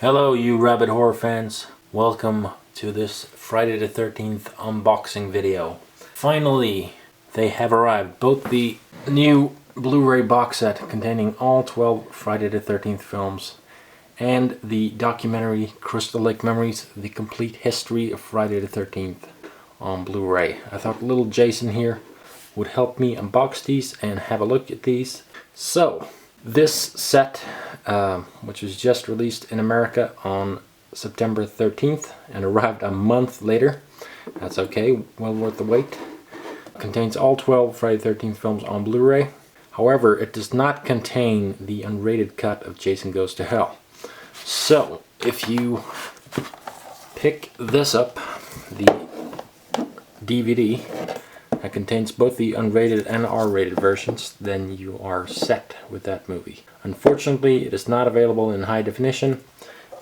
Hello you rabid horror fans, welcome to this Friday the 13th unboxing video. Finally, they have arrived, both the new Blu-ray box set containing all 12 Friday the 13th films and the documentary Crystal Lake Memories, the complete history of Friday the 13th on Blu-ray. I thought little Jason here would help me unbox these and have a look at these. So, this set, which was just released in America on September 13th and arrived a month later, that's okay, well worth the wait, contains all 12 Friday the 13th films on Blu-ray. However, it does not contain the unrated cut of Jason Goes to Hell. So, if you pick this up, the DVD, that contains both the unrated and R-rated versions, then you are set with that movie. Unfortunately, it is not available in high definition,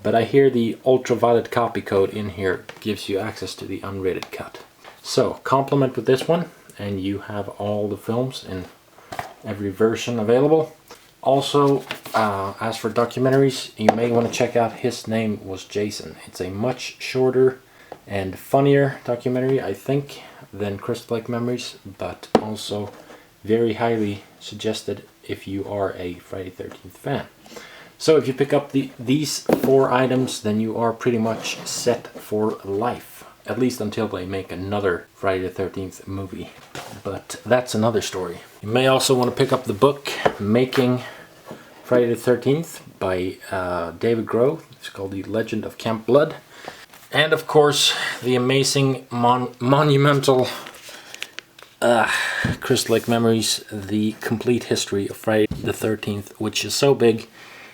but I hear the ultraviolet copy code in here gives you access to the unrated cut. So, complement with this one, and you have all the films in every version available. Also, as for documentaries, you may want to check out His Name Was Jason. It's a much shorter and funnier documentary, I think, than Crystal Lake Memories, but also very highly suggested if you are a Friday the 13th fan. So if you pick up these 4 items, then you are pretty much set for life, at least until they make another Friday the 13th movie. But that's another story. You may also want to pick up the book Making Friday the 13th by David Groh. It's called The Legend of Camp Blood. And of course, the amazing, monumental Crystal Lake Memories, the complete history of Friday the 13th, which is so big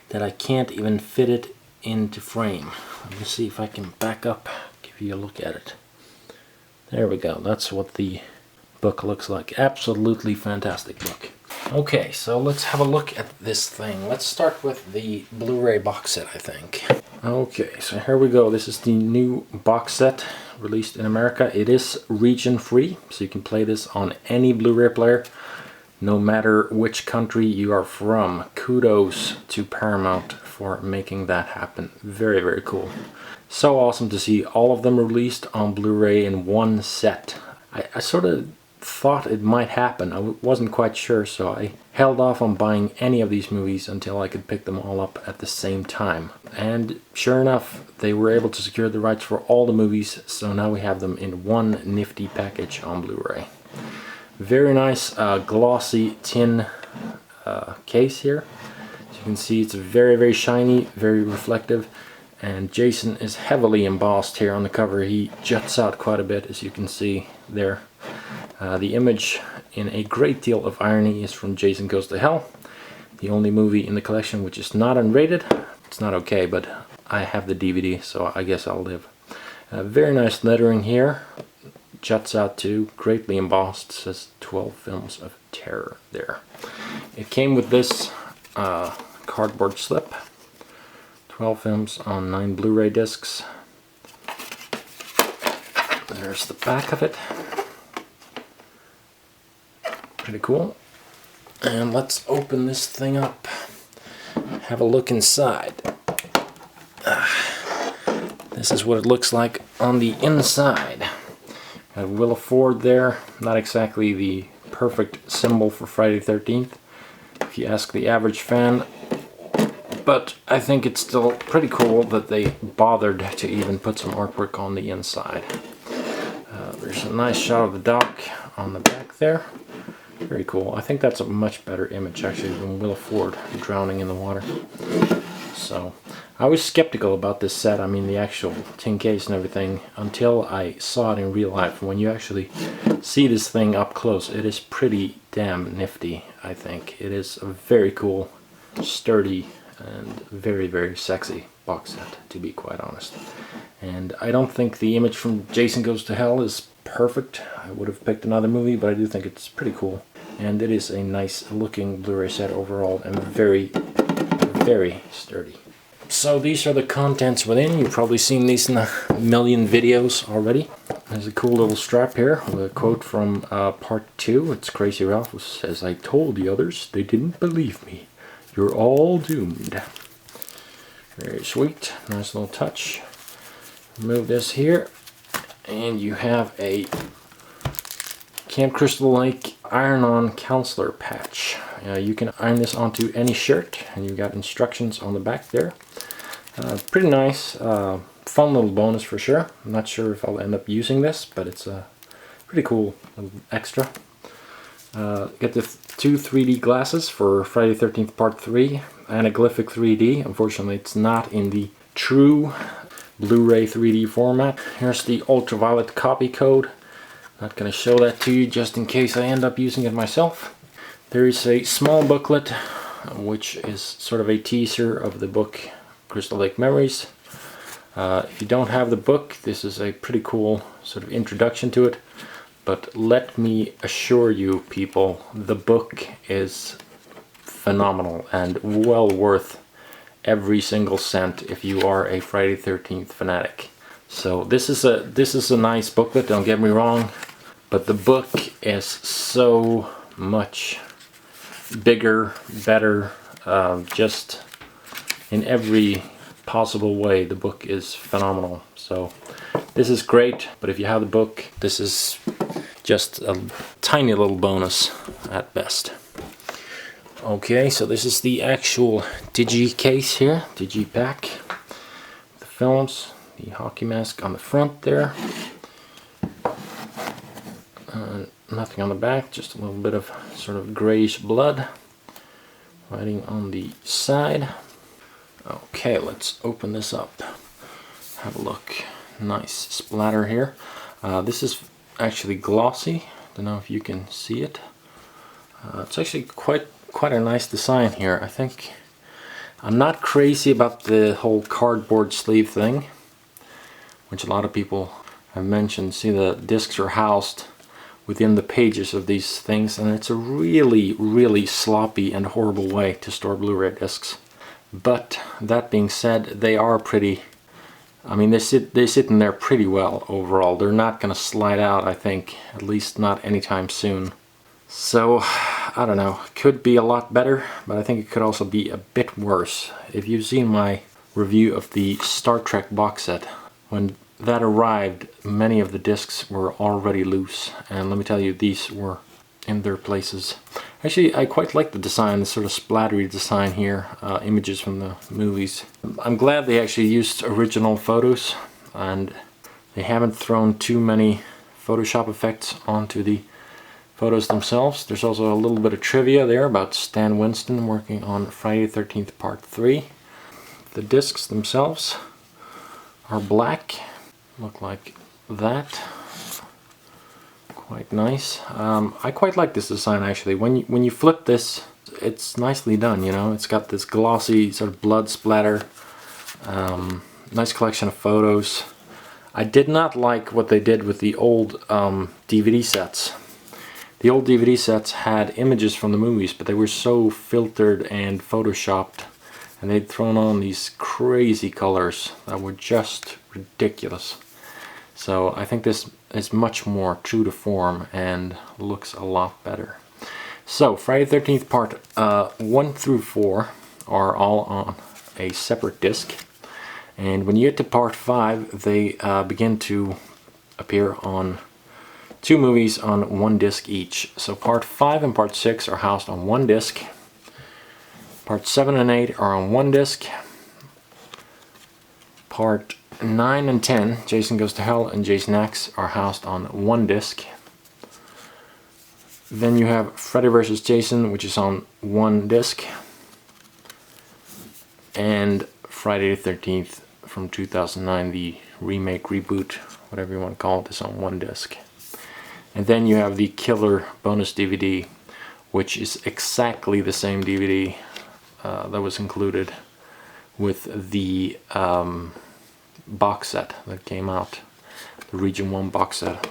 that I can't even fit it into frame. Let me see if I can back up, give you a look at it. There we go, that's what the book looks like. Absolutely fantastic book. Okay, so let's have a look at this thing. Let's start with the Blu-ray box set, I think. Okay, so here we go. This is the new box set released in America. It is region free, so you can play this on any Blu-ray player, no matter which country you are from. Kudos to Paramount for making that happen. Very, very cool. So awesome to see all of them released on Blu-ray in one set. I sort of thought it might happen. I wasn't quite sure, so I held off on buying any of these movies until I could pick them all up at the same time. And sure enough, they were able to secure the rights for all the movies, so now we have them in one nifty package on Blu-ray. Very nice glossy tin case here. As you can see, it's very, very shiny, very reflective, and Jason is heavily embossed here on the cover. He juts out quite a bit, as you can see there. The image, in a great deal of irony, is from Jason Goes to Hell, the only movie in the collection which is not unrated. It's not okay, but I have the DVD, so I guess I'll live. Very nice lettering here. Juts out too, greatly embossed, says 12 Films of Terror there. It came with this cardboard slip. 12 films on 9 Blu-ray discs. There's the back of it. Pretty cool. And let's open this thing up. Have a look inside. This is what it looks like on the inside. Got Wheel of Ford there. Not exactly the perfect symbol for Friday the 13th, if you ask the average fan. But I think it's still pretty cool that they bothered to even put some artwork on the inside. There's a nice shot of the dock on the back there. Very cool. I think that's a much better image actually than Wheel of Ford drowning in the water. So, I was skeptical about this set, I mean the actual tin case and everything, until I saw it in real life. When you actually see this thing up close, it is pretty damn nifty, I think. It is a very cool, sturdy, and very, very sexy box set, to be quite honest. And I don't think the image from Jason Goes to Hell is perfect. I would have picked another movie, but I do think it's pretty cool. And it is a nice looking Blu-ray set overall, and very, very sturdy. So these are the contents within. You've probably seen these in a million videos already. There's a cool little strap here with a quote from part 2. It's Crazy Ralph, who says, "I told the others, they didn't believe me. You're all doomed." Very sweet, nice little touch. Remove this here, and you have a Camp Crystal Lake iron-on counselor patch. You can iron this onto any shirt, and you've got instructions on the back there. Pretty nice, fun little bonus for sure. I'm not sure if I'll end up using this, but it's a pretty cool little extra. Get the two 3D glasses for Friday the 13th Part 3, Anaglyphic 3D. Unfortunately, it's not in the true Blu-ray 3D format. Here's the ultraviolet copy code. Not going to show that to you just in case I end up using it myself. There is a small booklet which is sort of a teaser of the book Crystal Lake Memories. If you don't have the book, this is a pretty cool sort of introduction to it. But let me assure you people, the book is phenomenal and well worth every single cent if you are a Friday the 13th fanatic. So this is a nice booklet, don't get me wrong, but the book is so much bigger, better, just in every possible way. The book is phenomenal. So this is great, but if you have the book, this is just a tiny little bonus at best. Okay, so this is the actual digi case here, digi pack. The films, the hockey mask on the front there. Nothing on the back, just a little bit of sort of grayish blood. Writing on the side. Okay, let's open this up. Have a look. Nice splatter here. This is actually glossy. Don't know if you can see it. It's actually quite a nice design here. I think I'm not crazy about the whole cardboard sleeve thing, which a lot of people have mentioned. See, the discs are housed within the pages of these things, and it's a really sloppy and horrible way to store Blu-ray discs. But that being said, they are pretty, I mean, they sit in there pretty well overall. They're not going to slide out, I think, at least not anytime soon. So I don't know, could be a lot better, but I think it could also be a bit worse. If you've seen my review of the Star Trek box set, when that arrived, many of the discs were already loose, and let me tell you, these were in their places. Actually, I quite like the design, the sort of splattery design here, images from the movies. I'm glad they actually used original photos, and they haven't thrown too many Photoshop effects onto the photos themselves. There's also a little bit of trivia there about Stan Winston working on Friday the 13th Part 3. The discs themselves are black, look like that. Quite nice. I quite like this design actually. When you flip this, it's nicely done, you know. It's got this glossy sort of blood splatter. Nice collection of photos. I did not like what they did with the old DVD sets. The old DVD sets had images from the movies, but they were so filtered and photoshopped, and they'd thrown on these crazy colors that were just ridiculous. So I think this is much more true to form and looks a lot better. So Friday the 13th Part 1 through 4 are all on a separate disc, and when you get to Part 5, they begin to appear on 2 movies on 1 disc each. So Part 5 and Part 6 are housed on 1 disc. Part 7 and 8 are on 1 disc. Part 9 and 10, Jason Goes to Hell and Jason X, are housed on 1 disc. Then you have Freddy vs. Jason, which is on 1 disc. And Friday the 13th from 2009, the remake, reboot, whatever you want to call it, is on 1 disc. And then you have the Killer bonus DVD, which is exactly the same DVD that was included with the box set that came out, the Region 1 box set,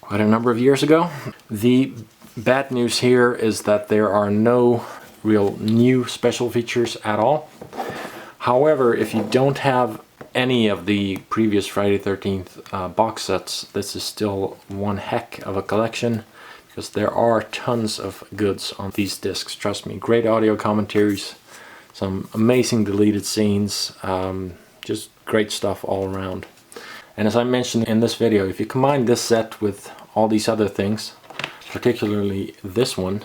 quite a number of years ago. The bad news here is that there are no real new special features at all. However, if you don't have any of the previous Friday the 13th box sets, this is still one heck of a collection, because there are tons of goods on these discs. Trust me, great audio commentaries, Some amazing deleted scenes, just great stuff all around. And as I mentioned in this video, if you combine this set with all these other things, particularly this one,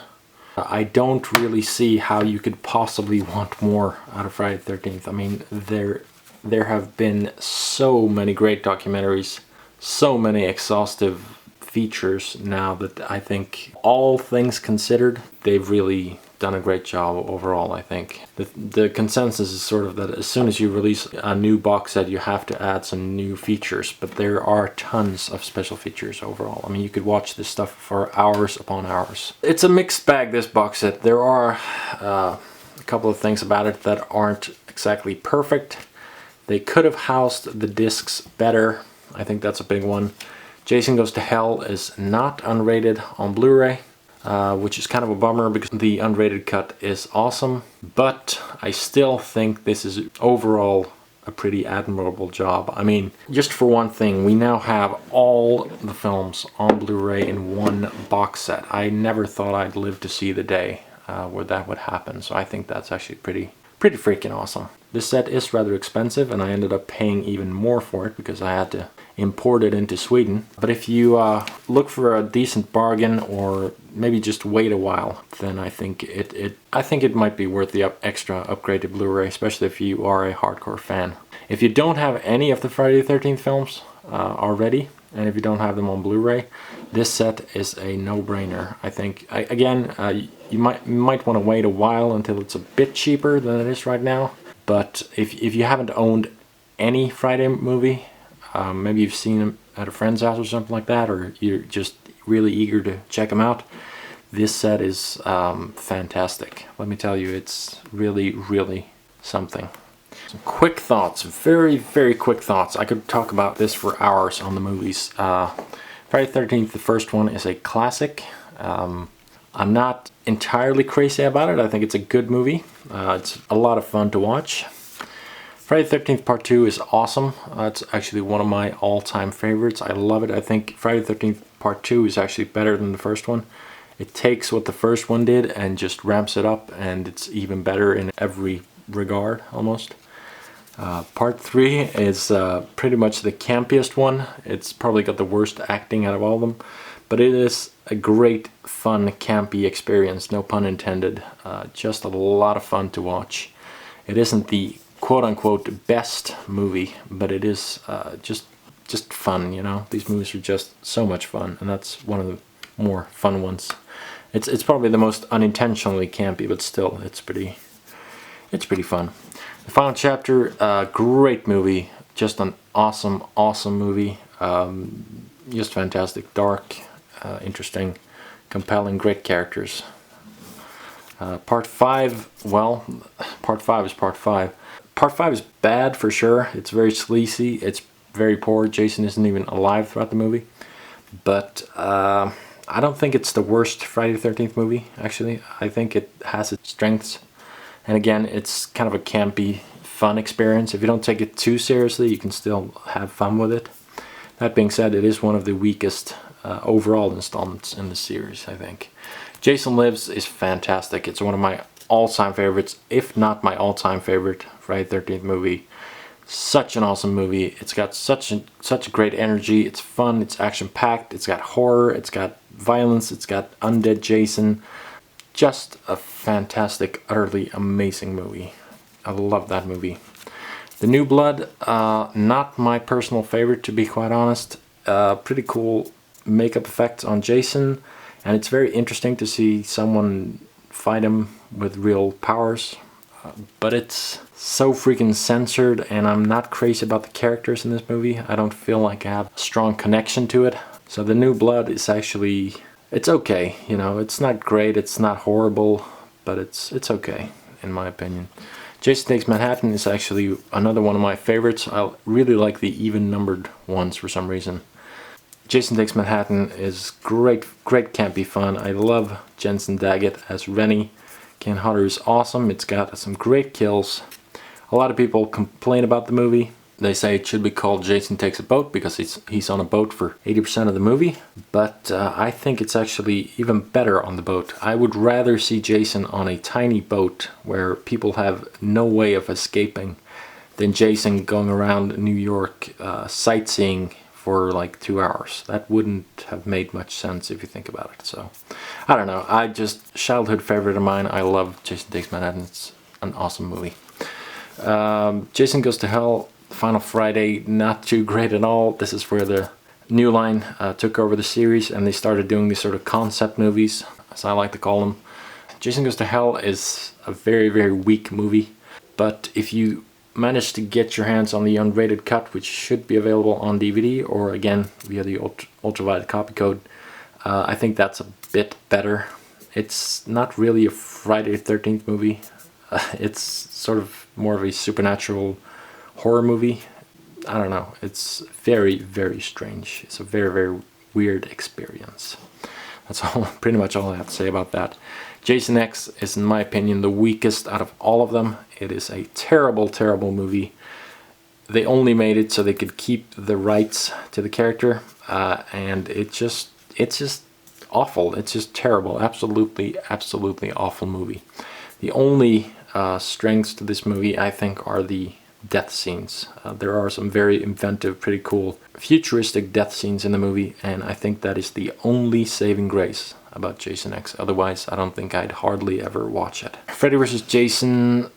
I don't really see how you could possibly want more out of Friday the 13th. I mean, there have been so many great documentaries, so many exhaustive features now that I think, all things considered, they've really done a great job overall. I think the consensus is sort of that as soon as you release a new box set, you have to add some new features, but there are tons of special features overall. I mean, you could watch this stuff for hours upon hours. It's a mixed bag, this box set. There are a couple of things about it that aren't exactly perfect. They could have housed the discs better. I think that's a big one. Jason Goes to Hell is not unrated on Blu-ray, which is kind of a bummer because the unrated cut is awesome. But I still think this is overall a pretty admirable job. I mean, just for one thing, we now have all the films on Blu-ray in one box set. I never thought I'd live to see the day where that would happen. So I think that's actually pretty freaking awesome. This set is rather expensive, and I ended up paying even more for it because I had to import it into Sweden. But if you look for a decent bargain, or maybe just wait a while, then I think it might be worth the extra upgrade to Blu-ray, especially if you are a hardcore fan. If you don't have any of the Friday the 13th films already, and if you don't have them on Blu-ray, this set is a no-brainer. I think, you might want to wait a while until it's a bit cheaper than it is right now. But if you haven't owned any Friday movie, maybe you've seen them at a friend's house or something like that, or you're just really eager to check them out, this set is fantastic. Let me tell you, it's really something. Some quick thoughts, very quick thoughts. I could talk about this for hours on the movies. Friday the 13th, the first one, is a classic. I'm not entirely crazy about it. I think it's a good movie. It's a lot of fun to watch. Friday the 13th Part 2 is awesome. It's actually one of my all-time favorites. I love it. I think Friday the 13th Part 2 is actually better than the first one. It takes what the first one did and just ramps it up, and it's even better in every regard, almost. Part 3 is pretty much the campiest one. It's probably got the worst acting out of all of them. But it is a great, fun, campy experience, no pun intended. Just a lot of fun to watch. It isn't the quote-unquote best movie, but it is just fun, you know? These movies are just so much fun, and that's one of the more fun ones. It's probably the most unintentionally campy, but still, it's pretty fun. The Final Chapter, great movie. Just an awesome movie. Just fantastic, dark, interesting, compelling, great characters. Part 5, well, Part 5 is Part 5. Part 5 is bad for sure. It's very sleazy. It's very poor. Jason isn't even alive throughout the movie. But I don't think it's the worst Friday the 13th movie, actually. I think it has its strengths. And again, it's kind of a campy, fun experience. If you don't take it too seriously, you can still have fun with it. That being said, it is one of the weakest overall installments in the series, I think. Jason Lives is fantastic. It's one of my all-time favorites, if not my all-time favorite Friday the 13th movie. Such an awesome movie. It's got such a great energy. It's fun, it's action-packed, it's got horror, it's got violence, it's got undead Jason. Just a fantastic, utterly amazing movie. I love that movie. The New Blood, not my personal favorite, to be quite honest. Pretty cool makeup effects on Jason, and it's very interesting to see someone fight him with real powers. But it's so freaking censored, and I'm not crazy about the characters in this movie. I don't feel like I have a strong connection to it. So The New Blood is actually, it's okay, you know, it's not great, it's not horrible, but it's okay, in my opinion. Jason Takes Manhattan is actually another one of my favorites. I really like the even-numbered ones for some reason. Jason Takes Manhattan is great campy fun. I love Jensen Daggett as Rennie. Ken Hodder is awesome. It's got some great kills. A lot of people complain about the movie. They say it should be called Jason Takes a Boat because he's on a boat for 80% of the movie, but I think it's actually even better on the boat. I would rather see Jason on a tiny boat where people have no way of escaping than Jason going around New York sightseeing for like 2 hours. That wouldn't have made much sense if you think about it. So, I don't know. Childhood favorite of mine. I love Jason Takes Manhattan. It's an awesome movie. Jason Goes to Hell, Final Friday, not too great at all. This is where the New Line took over the series and they started doing these sort of concept movies, as I like to call them. Jason Goes to Hell is a very, very weak movie, but if you manage to get your hands on the unrated cut, which should be available on DVD or again via the ultraviolet copy code, I think that's a bit better. It's not really a Friday the 13th movie. It's sort of more of a supernatural horror movie. I don't know. It's very, very strange. It's a very, very weird experience. That's all, pretty much all I have to say about that. Jason X is, in my opinion, the weakest out of all of them. It is a terrible, terrible movie. They only made it so they could keep the rights to the character, and it's just awful. It's just terrible. Absolutely, absolutely awful movie. The only strengths to this movie, I think, are the death scenes. There are some very inventive, pretty cool, futuristic death scenes in the movie, and I think that is the only saving grace about Jason X. Otherwise, I don't think I'd hardly ever watch it. Freddy vs. Jason,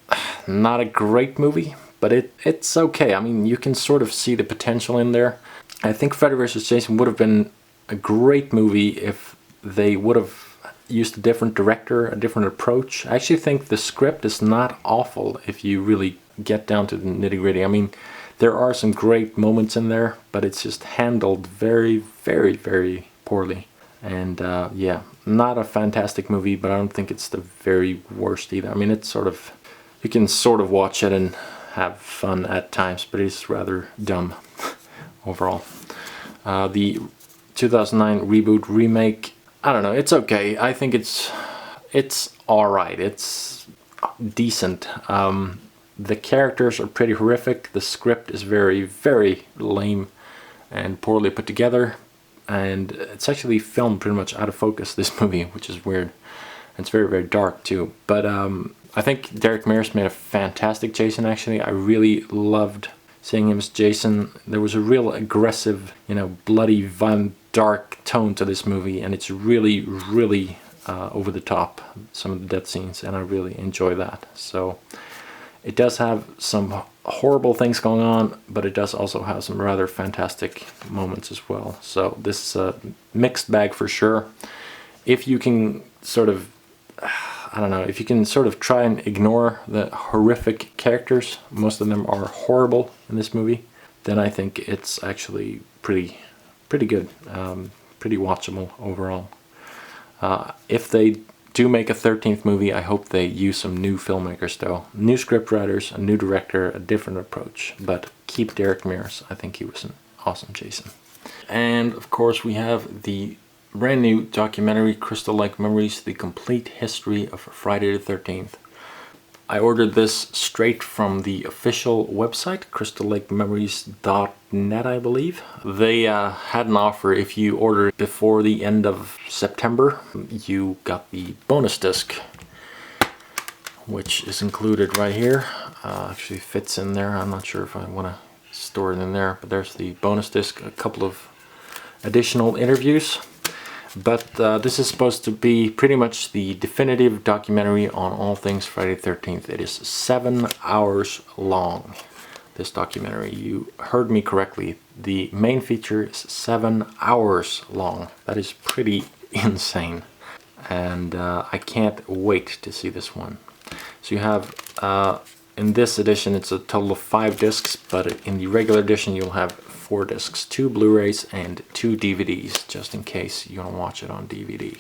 not a great movie, but it's okay. I mean, you can sort of see the potential in there. I think Freddy vs. Jason would have been a great movie if they would have used a different director, a different approach. I actually think the script is not awful if you really get down to the nitty-gritty. I mean, there are some great moments in there, but it's just handled very, very, very poorly. And yeah, not a fantastic movie, but I don't think it's the very worst either. I mean, it's sort of, you can sort of watch it and have fun at times, but it's rather dumb overall. The 2009 reboot remake, I don't know, it's okay. I think it's alright. It's decent. The characters are pretty horrific. The script is very, very lame and poorly put together. And it's actually filmed pretty much out of focus, this movie, which is weird. It's very, very dark too. But I think Derek Mears made a fantastic Jason, actually. I really loved seeing him as Jason. There was a real aggressive, you know, bloody, violent, dark tone to this movie. And it's really, really over the top, some of the death scenes. And I really enjoy that. So it does have some horrible things going on, but it does also have some rather fantastic moments as well. So this is a mixed bag for sure. If you can sort of, I don't know, if you can sort of try and ignore the horrific characters, most of them are horrible in this movie, then I think it's actually pretty good, pretty watchable overall. If they do make a 13th movie, I hope they use some new filmmakers though. New scriptwriters, a new director, a different approach. But keep Derek Mears. I think he was an awesome Jason. And of course we have the brand new documentary, Crystal Lake Memories, The Complete History of Friday the 13th. I ordered this straight from the official website, crystalllakememories.net, I believe. They had an offer. If you order it before the end of September, you got the bonus disc, which is included right here. Actually fits in there. I'm not sure if I want to store it in there, but there's the bonus disc, a couple of additional interviews. But this is supposed to be pretty much the definitive documentary on all things Friday the 13th. It is 7 hours long, this documentary. You heard me correctly. The main feature is 7 hours long. That is pretty insane. And I can't wait to see this one. So you have, in this edition, it's a total of 5 discs, but in the regular edition you'll have 4 discs, 2 Blu-rays and 2 DVDs, just in case you want to watch it on DVD.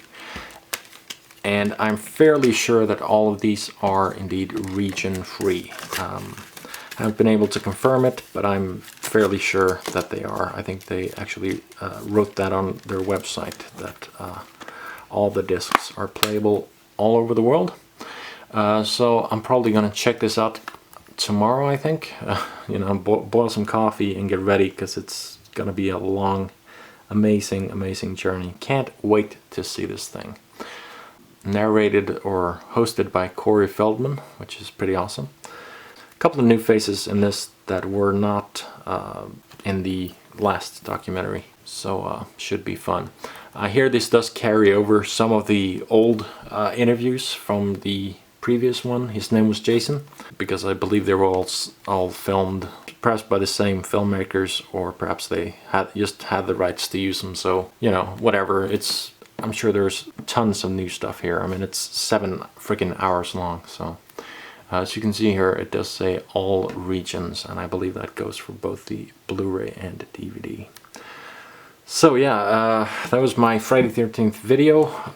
And I'm fairly sure that all of these are indeed region free. I haven't been able to confirm it, but I'm fairly sure that they are. I think they actually wrote that on their website, that all the discs are playable all over the world. So I'm probably going to check this out tomorrow, I think. You know, boil some coffee and get ready, because it's gonna be a long, amazing journey. Can't wait to see this thing. Narrated or hosted by Corey Feldman, which is pretty awesome. A couple of new faces in this that were not in the last documentary, so should be fun. I hear this does carry over some of the old interviews from the previous one. His name was Jason, because I believe they were all filmed perhaps by the same filmmakers, or perhaps they just had the rights to use them, so you know, whatever. I'm sure there's tons of new stuff here. I mean, it's 7 freaking hours long, so as you can see here, it does say all regions, and I believe that goes for both the Blu-ray and DVD. So yeah, that was my Friday the 13th video.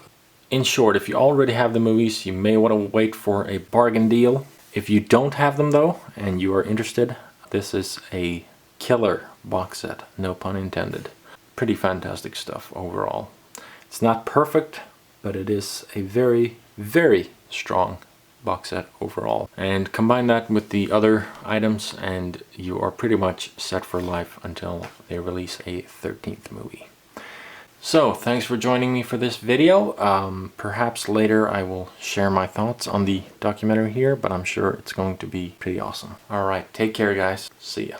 In short, if you already have the movies, you may want to wait for a bargain deal. If you don't have them though, and you are interested, this is a killer box set, no pun intended. Pretty fantastic stuff overall. It's not perfect, but it is a very strong box set overall. And combine that with the other items and you are pretty much set for life until they release a 13th movie. So thanks for joining me for this video. Perhaps later I will share my thoughts on the documentary here, but I'm sure it's going to be pretty awesome. Alright, take care guys. See ya.